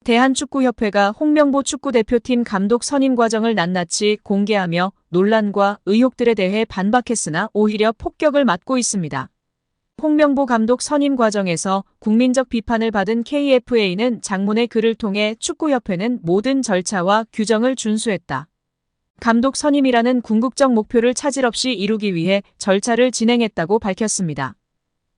대한축구협회가 홍명보 축구대표팀 감독 선임 과정을 낱낱이 공개하며 논란과 의혹들에 대해 반박했으나 오히려 폭격을 맞고 있습니다. 홍명보 감독 선임 과정에서 국민적 비판을 받은 KFA는 장문의 글을 통해 축구협회는 모든 절차와 규정을 준수했다. 감독 선임이라는 궁극적 목표를 차질 없이 이루기 위해 절차를 진행했다고 밝혔습니다.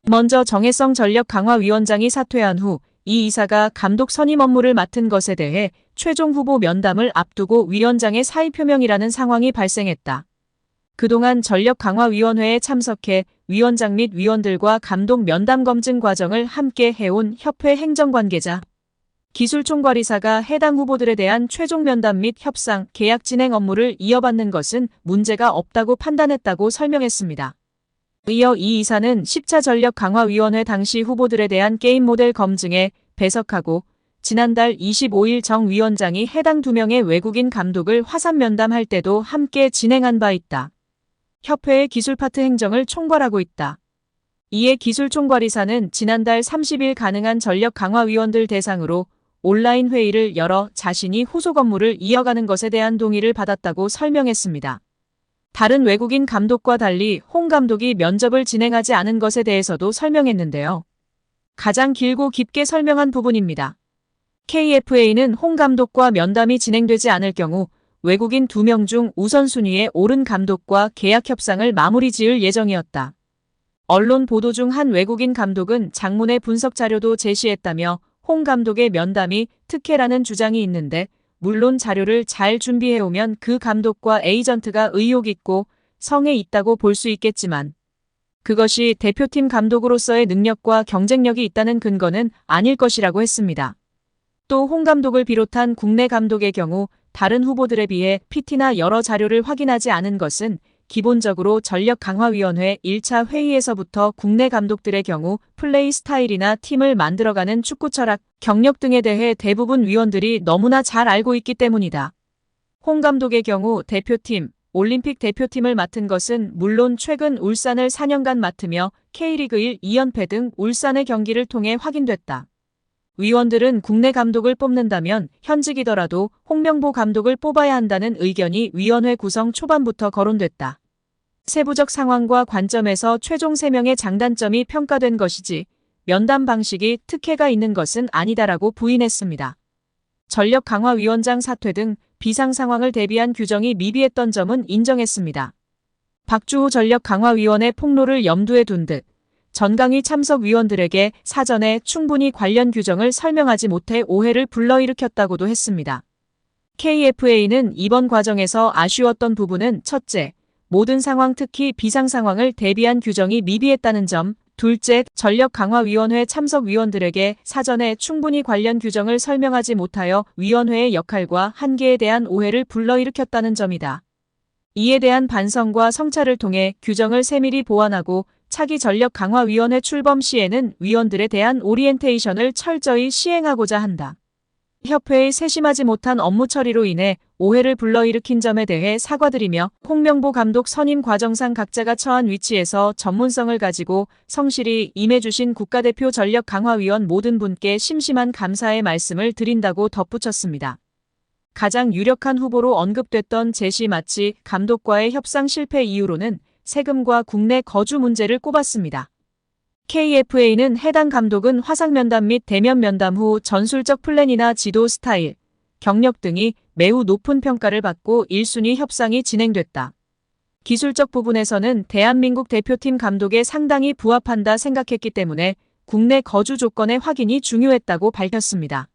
먼저 정혜성 전력강화위원장이 사퇴한 후 이 이사가 감독 선임 업무를 맡은 것에 대해 최종 후보 면담을 앞두고 위원장의 사의 표명이라는 상황이 발생했다. 그동안 전력강화위원회에 참석해 위원장 및 위원들과 감독 면담 검증 과정을 함께 해온 협회 행정관계자, 기술총괄이사가 해당 후보들에 대한 최종 면담 및 협상, 계약 진행 업무를 이어받는 것은 문제가 없다고 판단했다고 설명했습니다. 이어 이 이사는 10차 전력강화위원회 당시 후보들에 대한 게임 모델 검증에 배석하고 지난달 25일 정 위원장이 해당 2명의 외국인 감독을 화상 면담할 때도 함께 진행한 바 있다. 협회의 기술파트 행정을 총괄하고 있다. 이에 기술총괄이사는 지난달 30일 가능한 전력강화위원들 대상으로 온라인 회의를 열어 자신이 후속 업무를 이어가는 것에 대한 동의를 받았다고 설명했습니다. 다른 외국인 감독과 달리 홍 감독이 면접을 진행하지 않은 것에 대해서도 설명했는데요. 가장 길고 깊게 설명한 부분입니다. KFA는 홍 감독과 면담이 진행되지 않을 경우 외국인 2명 중 우선순위에 오른 감독과 계약 협상을 마무리 지을 예정이었다. 언론 보도 중 한 외국인 감독은 장문의 분석 자료도 제시했다며 홍 감독의 면담이 특혜라는 주장이 있는데 물론 자료를 잘 준비해오면 그 감독과 에이전트가 의욕 있고 성에 있다고 볼 수 있겠지만 그것이 대표팀 감독으로서의 능력과 경쟁력이 있다는 근거는 아닐 것이라고 했습니다. 또 홍 감독을 비롯한 국내 감독의 경우 다른 후보들에 비해 PT나 여러 자료를 확인하지 않은 것은 기본적으로 전력강화위원회 1차 회의에서부터 국내 감독들의 경우 플레이 스타일이나 팀을 만들어가는 축구 철학, 경력 등에 대해 대부분 위원들이 너무나 잘 알고 있기 때문이다. 홍 감독의 경우 대표팀, 올림픽 대표팀을 맡은 것은 물론 최근 울산을 4년간 맡으며 K리그 1 2연패 등 울산의 경기를 통해 확인됐다. 위원들은 국내 감독을 뽑는다면 현직이더라도 홍명보 감독을 뽑아야 한다는 의견이 위원회 구성 초반부터 거론됐다. 세부적 상황과 관점에서 최종 3명의 장단점이 평가된 것이지 면담 방식이 특혜가 있는 것은 아니다라고 부인했습니다. 전력강화위원장 사퇴 등 비상 상황을 대비한 규정이 미비했던 점은 인정했습니다. 박주호 전력강화위원회 폭로를 염두에 둔 듯 전강위 참석 위원들에게 사전에 충분히 관련 규정을 설명하지 못해 오해를 불러일으켰다고도 했습니다. KFA는 이번 과정에서 아쉬웠던 부분은 첫째, 모든 상황 특히 비상 상황을 대비한 규정이 미비했다는 점, 둘째, 전력강화위원회 참석 위원들에게 사전에 충분히 관련 규정을 설명하지 못하여 위원회의 역할과 한계에 대한 오해를 불러일으켰다는 점이다. 이에 대한 반성과 성찰을 통해 규정을 세밀히 보완하고 차기 전력강화위원회 출범 시에는 위원들에 대한 오리엔테이션을 철저히 시행하고자 한다. 협회의 세심하지 못한 업무 처리로 인해 오해를 불러일으킨 점에 대해 사과드리며 홍명보 감독 선임 과정상 각자가 처한 위치에서 전문성을 가지고 성실히 임해주신 국가대표 전력강화위원 모든 분께 심심한 감사의 말씀을 드린다고 덧붙였습니다. 가장 유력한 후보로 언급됐던 제시 마치 감독과의 협상 실패 이유로는 세금과 국내 거주 문제를 꼽았습니다. KFA는 해당 감독은 화상 면담 및 대면 면담 후 전술적 플랜이나 지도 스타일, 경력 등이 매우 높은 평가를 받고 1순위 협상이 진행됐다. 기술적 부분에서는 대한민국 대표팀 감독에 상당히 부합한다 생각했기 때문에 국내 거주 조건의 확인이 중요했다고 밝혔습니다.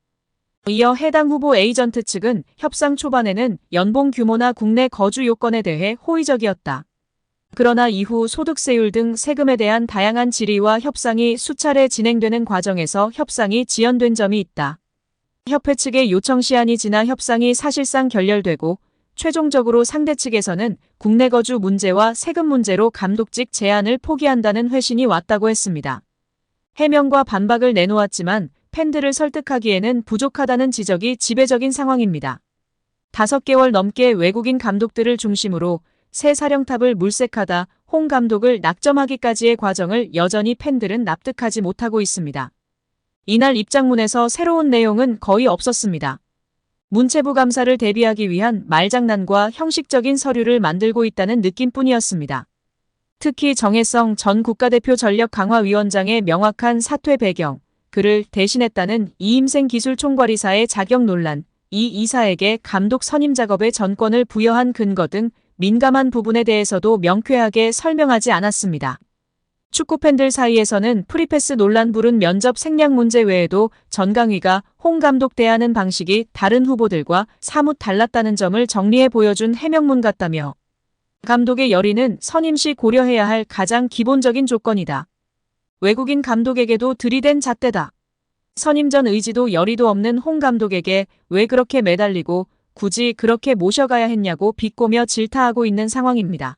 이어 해당 후보 에이전트 측은 협상 초반에는 연봉 규모나 국내 거주 요건에 대해 호의적이었다. 그러나 이후 소득세율 등 세금에 대한 다양한 질의와 협상이 수차례 진행되는 과정에서 협상이 지연된 점이 있다. 협회 측의 요청 시한이 지나 협상이 사실상 결렬되고 최종적으로 상대 측에서는 국내 거주 문제와 세금 문제로 감독직 제안을 포기한다는 회신이 왔다고 했습니다. 해명과 반박을 내놓았지만 팬들을 설득하기에는 부족하다는 지적이 지배적인 상황입니다. 5개월 넘게 외국인 감독들을 중심으로 새 사령탑을 물색하다 홍 감독을 낙점하기까지의 과정을 여전히 팬들은 납득하지 못하고 있습니다. 이날 입장문에서 새로운 내용은 거의 없었습니다. 문체부 감사를 대비하기 위한 말장난과 형식적인 서류를 만들고 있다는 느낌뿐이었습니다. 특히 정혜성 전 국가대표 전력강화위원장의 명확한 사퇴 배경, 그를 대신했다는 이임생 기술총괄이사의 자격 논란, 이 이사에게 감독 선임 작업의 전권을 부여한 근거 등 민감한 부분에 대해서도 명쾌하게 설명하지 않았습니다. 축구팬들 사이에서는 프리패스 논란 부른 면접 생략 문제 외에도 전강위가 홍 감독 대하는 방식이 다른 후보들과 사뭇 달랐다는 점을 정리해 보여준 해명문 같다며 감독의 열의는 선임 시 고려해야 할 가장 기본적인 조건이다. 외국인 감독에게도 들이댄 잣대다. 선임 전 의지도 열의도 없는 홍 감독에게 왜 그렇게 매달리고 굳이 그렇게 모셔가야 했냐고 비꼬며 질타하고 있는 상황입니다.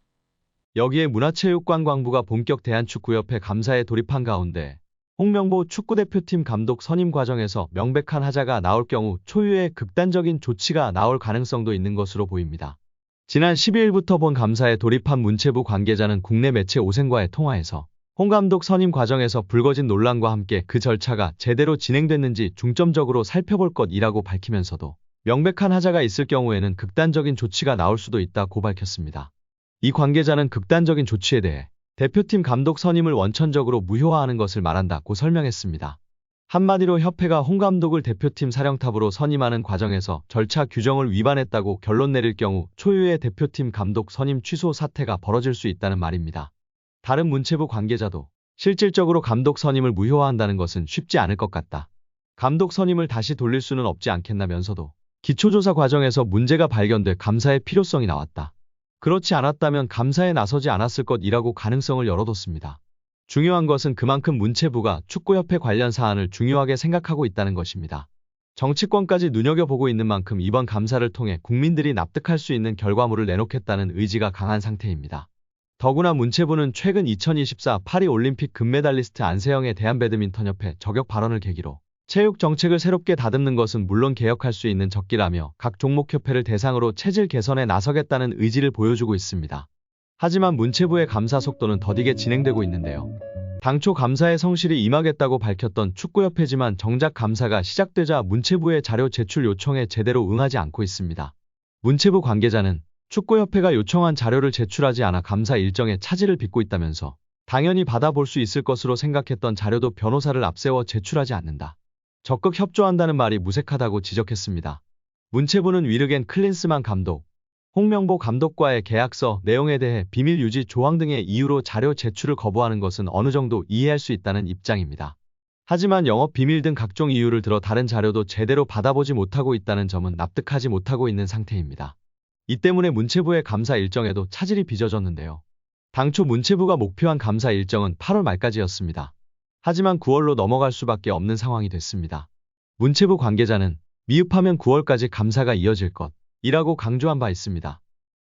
여기에 문화체육관광부가 본격 대한축구협회 감사에 돌입한 가운데 홍명보 축구대표팀 감독 선임 과정에서 명백한 하자가 나올 경우 초유의 극단적인 조치가 나올 가능성도 있는 것으로 보입니다. 지난 12일부터 본 감사에 돌입한 문체부 관계자는 국내 매체 오생과의 통화에서 홍 감독 선임 과정에서 불거진 논란과 함께 그 절차가 제대로 진행됐는지 중점적으로 살펴볼 것이라고 밝히면서도 명백한 하자가 있을 경우에는 극단적인 조치가 나올 수도 있다고 밝혔습니다. 이 관계자는 극단적인 조치에 대해 대표팀 감독 선임을 원천적으로 무효화하는 것을 말한다고 설명했습니다. 한마디로 협회가 홍 감독을 대표팀 사령탑으로 선임하는 과정에서 절차 규정을 위반했다고 결론 내릴 경우 초유의 대표팀 감독 선임 취소 사태가 벌어질 수 있다는 말입니다. 다른 문체부 관계자도 실질적으로 감독 선임을 무효화한다는 것은 쉽지 않을 것 같다. 감독 선임을 다시 돌릴 수는 없지 않겠나면서도 기초조사 과정에서 문제가 발견돼 감사의 필요성이 나왔다. 그렇지 않았다면 감사에 나서지 않았을 것이라고 가능성을 열어뒀습니다. 중요한 것은 그만큼 문체부가 축구협회 관련 사안을 중요하게 생각하고 있다는 것입니다. 정치권까지 눈여겨보고 있는 만큼 이번 감사를 통해 국민들이 납득할 수 있는 결과물을 내놓겠다는 의지가 강한 상태입니다. 더구나 문체부는 최근 2024 파리올림픽 금메달리스트 안세영의 대한배드민턴협회 저격 발언을 계기로 체육 정책을 새롭게 다듬는 것은 물론 개혁할 수 있는 적기라며 각 종목협회를 대상으로 체질 개선에 나서겠다는 의지를 보여주고 있습니다. 하지만 문체부의 감사 속도는 더디게 진행되고 있는데요. 당초 감사에 성실히 임하겠다고 밝혔던 축구협회지만 정작 감사가 시작되자 문체부의 자료 제출 요청에 제대로 응하지 않고 있습니다. 문체부 관계자는 축구협회가 요청한 자료를 제출하지 않아 감사 일정에 차질을 빚고 있다면서 당연히 받아볼 수 있을 것으로 생각했던 자료도 변호사를 앞세워 제출하지 않는다. 적극 협조한다는 말이 무색하다고 지적했습니다. 문체부는 위르겐 클린스만 감독, 홍명보 감독과의 계약서 내용에 대해 비밀 유지 조항 등의 이유로 자료 제출을 거부하는 것은 어느 정도 이해할 수 있다는 입장입니다. 하지만 영업 비밀 등 각종 이유를 들어 다른 자료도 제대로 받아보지 못하고 있다는 점은 납득하지 못하고 있는 상태입니다. 이 때문에 문체부의 감사 일정에도 차질이 빚어졌는데요. 당초 문체부가 목표한 감사 일정은 8월 말까지였습니다. 하지만 9월로 넘어갈 수밖에 없는 상황이 됐습니다. 문체부 관계자는 미흡하면 9월까지 감사가 이어질 것이라고 강조한 바 있습니다.